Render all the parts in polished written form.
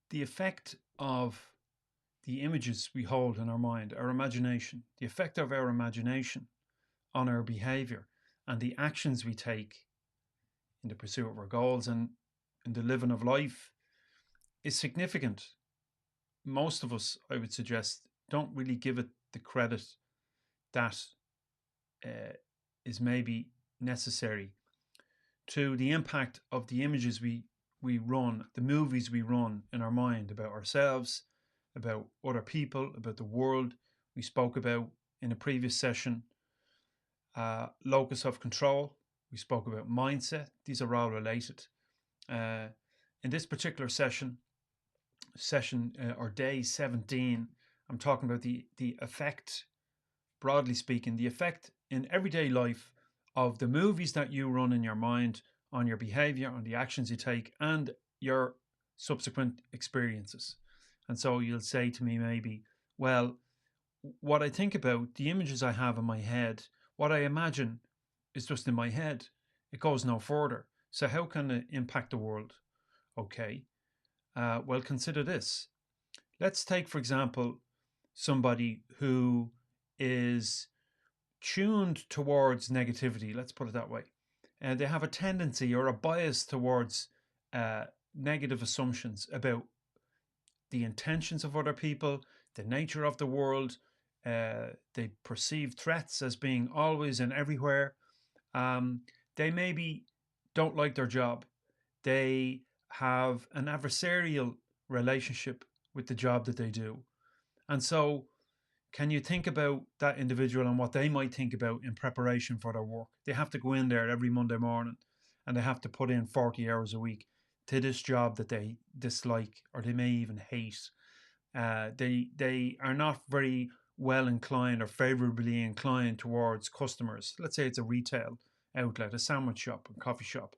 The effect of the images we hold in our mind, our imagination, the effect of our imagination on our behavior and the actions we take in the pursuit of our goals and in the living of life is significant. Most of us, I would suggest, don't really give it the credit that uh, is maybe necessary to the impact of the images we run, the movies we run in our mind about ourselves, about other people, about the world. We spoke about in a previous session locus of control. We spoke about mindset. These are all related. Uh, in this particular session or day 17, I'm talking about the effect, broadly speaking, the effect in everyday life of the movies that you run in your mind on your behavior, on the actions you take, and your subsequent experiences. And so you'll say to me, maybe, well, what I think about, the images I have in my head, what I imagine is just in my head. It goes no further. So, how can it impact the world? Okay. Well, consider this. Let's take, for example, somebody who is tuned towards negativity, let's put it that way. And they have a tendency or a bias towards uh, negative assumptions about the intentions of other people, the nature of the world. They perceive threats as being always and everywhere. Um, they maybe don't like their job. They have an adversarial relationship with the job that they do. And so, can you think about that individual and what they might think about in preparation for their work? They have to go in there every Monday morning and they have to put in 40 hours a week to this job that they dislike or they may even hate. They are not very well inclined or favorably inclined towards customers. Let's say it's a retail outlet, a sandwich shop, a coffee shop.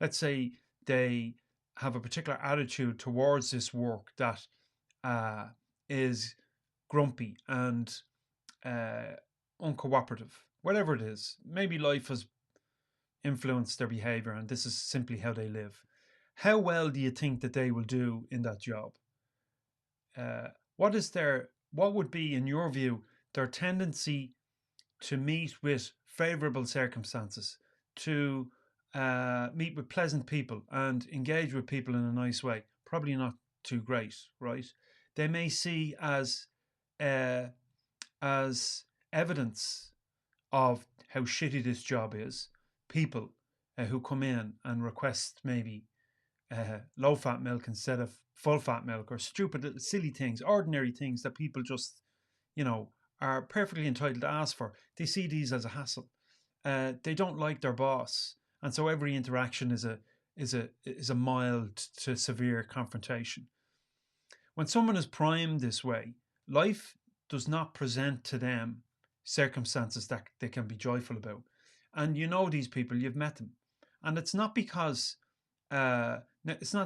Let's say they have a particular attitude towards this work that uh, is grumpy and uh, uncooperative, whatever it is. Maybe life has influenced their behavior and this is simply how they live. How well do you think that they will do in that job? What would be, in your view, their tendency to meet with favorable circumstances, to meet with pleasant people and engage with people in a nice way? Probably not too great, right? They may see uh, as evidence of how shitty this job is, people who come in and request maybe low fat milk instead of full fat milk, or stupid little silly things, ordinary things that people just, you know, are perfectly entitled to ask for. They see these as a hassle. They don't like their boss, and so every interaction is a mild to severe confrontation. When someone is primed this way, life does not present to them circumstances that they can be joyful about. And you know these people, you've met them. And it's not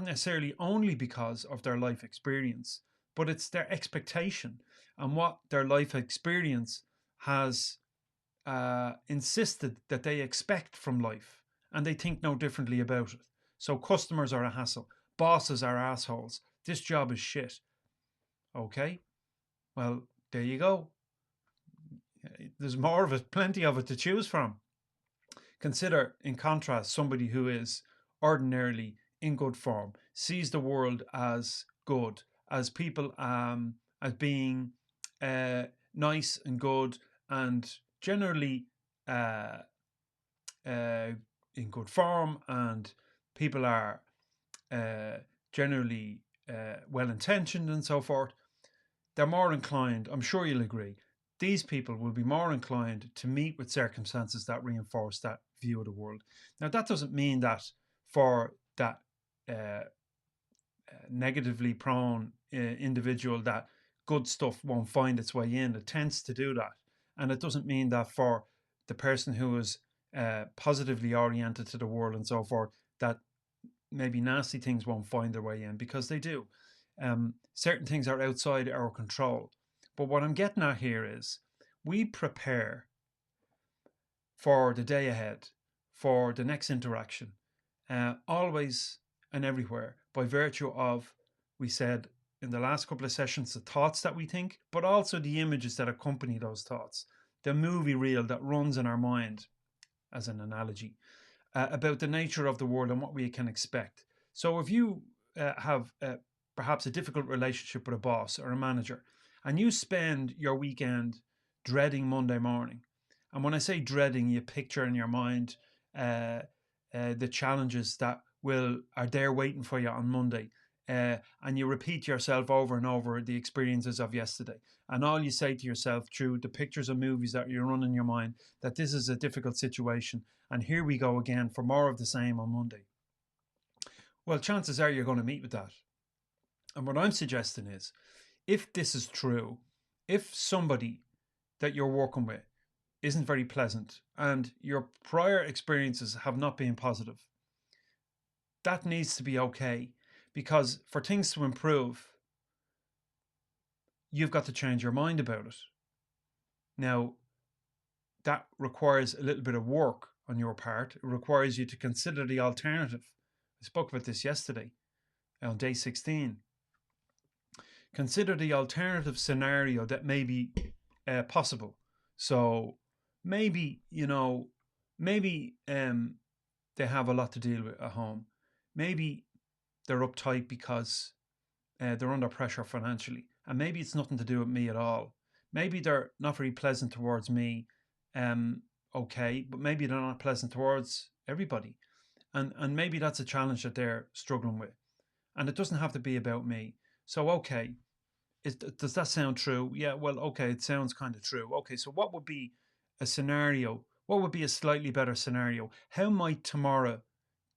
necessarily only because of their life experience, but it's their expectation and what their life experience has insisted that they expect from life. And they think no differently about it. So customers are a hassle, bosses are assholes, this job is shit. Okay, well, there you go. There's more of it, plenty of it to choose from. Consider, in contrast, somebody who is ordinarily in good form, sees the world as good, as people, as being uh, nice and good, and generally uh, uh, in good form, and people are uh, generally well intentioned and so forth. They're more inclined, I'm sure you'll agree, these people will be more inclined to meet with circumstances that reinforce that view of the world. Now, that doesn't mean that for that uh, negatively prone individual that good stuff won't find its way in. It tends to do that. And it doesn't mean that for the person who is positively oriented to the world and so forth, that maybe nasty things won't find their way in, because they do. Certain things are outside our control. But what I'm getting at here is we prepare for the day ahead, for the next interaction, always and everywhere, by virtue of we said in the last couple of sessions, the thoughts that we think, but also the images that accompany those thoughts. The movie reel that runs in our mind, as an analogy, about the nature of the world and what we can expect. So if you have perhaps a difficult relationship with a boss or a manager, and you spend your weekend dreading Monday morning, and when I say dreading, you picture in your mind the challenges that are there waiting for you on Monday, and you repeat yourself over and over the experiences of yesterday, and all you say to yourself through the pictures of movies that you run in your mind, that this is a difficult situation, and here we go again for more of the same on Monday. Well, chances are you're going to meet with that. And what I'm suggesting is, if this is true, if somebody that you're working with isn't very pleasant and your prior experiences have not been positive, that needs to be okay, because for things to improve, you've got to change your mind about it. Now, that requires a little bit of work on your part. It requires you to consider the alternative. I spoke about this yesterday on day 16. Consider the alternative scenario that may be possible. So maybe, maybe they have a lot to deal with at home. Maybe they're uptight because they're under pressure financially. And maybe it's nothing to do with me at all. Maybe they're not very pleasant towards me, okay, but maybe they're not pleasant towards everybody. And maybe that's a challenge that they're struggling with. And it doesn't have to be about me. So, okay, does that sound true? Yeah, well, okay, it sounds kind of true. Okay, so what would be a scenario? What would be a slightly better scenario? How might tomorrow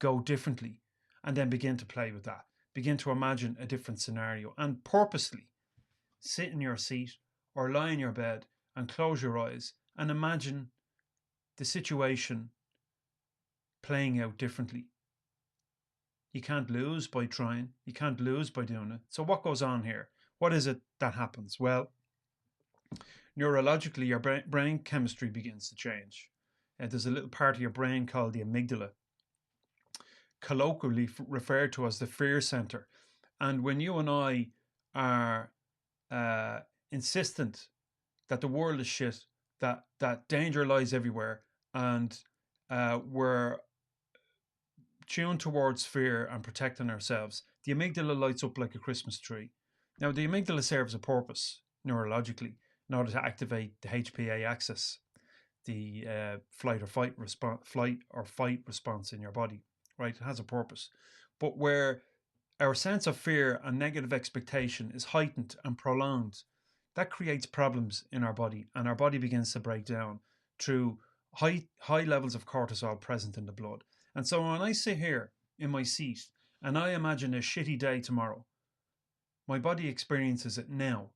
go differently? And then begin to play with that. Begin to imagine a different scenario and purposely sit in your seat or lie in your bed and close your eyes and imagine the situation playing out differently. You can't lose by trying. You can't lose by doing it. So what goes on here? What is it that happens? Well, neurologically, your brain chemistry begins to change. There's a little part of your brain called the amygdala, colloquially referred to as the fear center. And when you and I are insistent that the world is shit, that danger lies everywhere, and we're tuned towards fear and protecting ourselves, the amygdala lights up like a Christmas tree. Now, the amygdala serves a purpose neurologically in order to activate the HPA axis, the flight or fight response in your body. Right? It has a purpose. But where our sense of fear and negative expectation is heightened and prolonged, that creates problems in our body, and our body begins to break down through high levels of cortisol present in the blood. And so when I sit here in my seat and I imagine a shitty day tomorrow, my body experiences it now.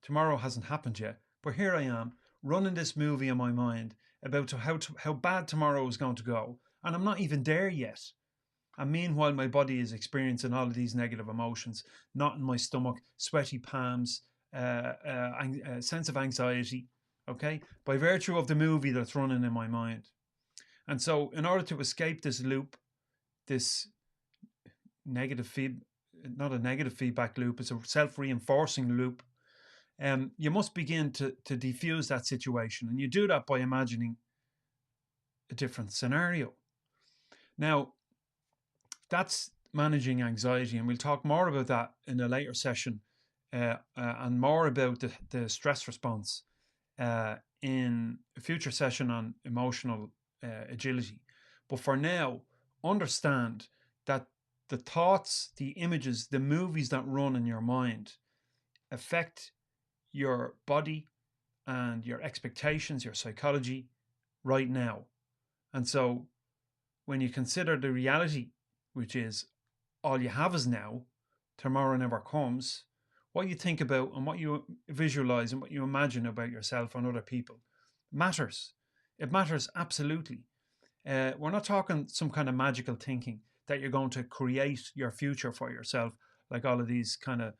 Tomorrow hasn't happened yet, but here I am running this movie in my mind about how bad tomorrow is going to go, and I'm not even there yet. And meanwhile, my body is experiencing all of these negative emotions, knot in my stomach, sweaty palms, a sense of anxiety, okay, by virtue of the movie that's running in my mind. And so in order to escape this loop, this not a negative feedback loop, it's a self-reinforcing loop, you must begin to defuse that situation. And you do that by imagining a different scenario. Now, that's managing anxiety, and we'll talk more about that in a later session, and more about the stress response in a future session on emotional agility. But for now, understand that the thoughts, the images, the movies that run in your mind affect your body and your expectations, your psychology right now. And so when you consider the reality, which is all you have is now, tomorrow never comes, what you think about and what you visualize and what you imagine about yourself and other people matters. It matters absolutely. We're not talking some kind of magical thinking that you're going to create your future for yourself, like all of these kind of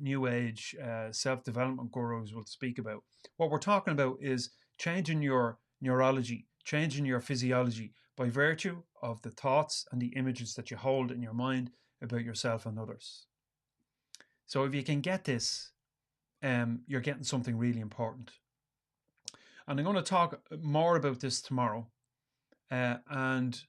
new age self-development gurus will speak about. What we're talking about is changing your neurology, changing your physiology by virtue of the thoughts and the images that you hold in your mind about yourself and others. So if you can get this, you're getting something really important. And I'm going to talk more about this tomorrow, and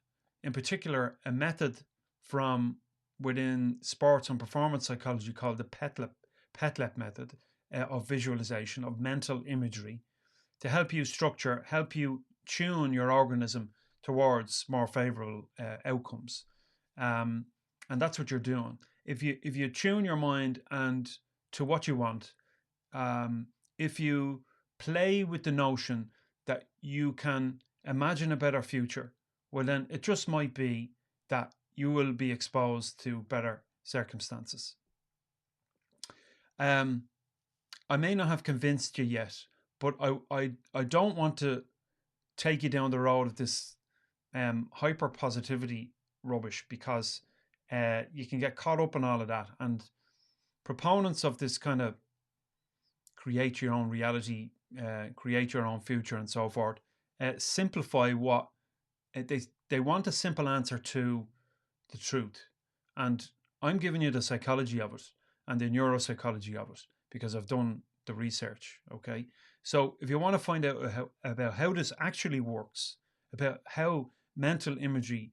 in particular, a method from within sports and performance psychology called the PETLEP method of visualization, of mental imagery, to help you structure, help you tune your organism towards more favorable outcomes. Um, and that's what you're doing. If you tune your mind and to what you want, um, if you play with the notion that you can imagine a better future, well, then it just might be that you will be exposed to better circumstances. Um, I may not have convinced you yet, but I don't want to take you down the road of this hyper positivity rubbish, because you can get caught up in all of that. And proponents of this kind of create your own reality, create your own future, and so forth, simplify what they want a simple answer to the truth. And I'm giving you the psychology of it and the neuropsychology of it because I've done the research. Okay. So if you want to find out about how this actually works, about how mental imagery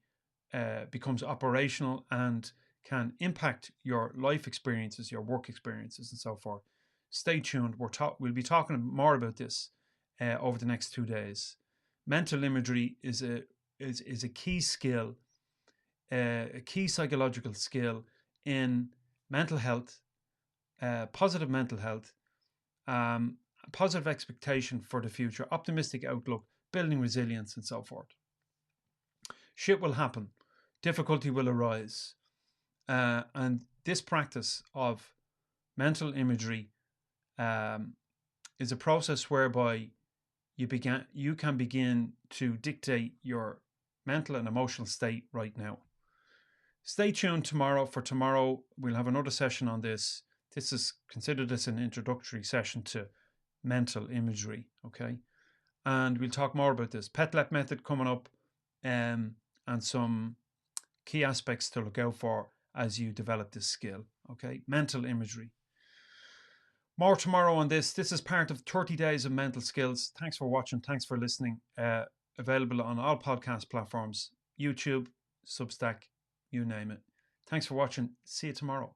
becomes operational and can impact your life experiences, your work experiences, and so forth, stay tuned. We'll be talking more about this over the next 2 days. Mental imagery is a key skill, a key psychological skill in mental health, positive mental health, um, positive expectation for the future, optimistic outlook, building resilience, and so forth. Shit will happen, difficulty will arise, and this practice of mental imagery is a process whereby you can begin to dictate your mental and emotional state right now. Stay tuned tomorrow. For tomorrow, we'll have another session on this. This is considered as an introductory session to mental imagery, okay? And we'll talk more about this PETLEP method coming up, and some key aspects to look out for as you develop this skill, okay? Mental imagery. More tomorrow on this. This is part of 30 Days of Mental Skills. Thanks for watching. Thanks for listening. Available on all podcast platforms, YouTube, Substack, you name it. Thanks for watching. See you tomorrow.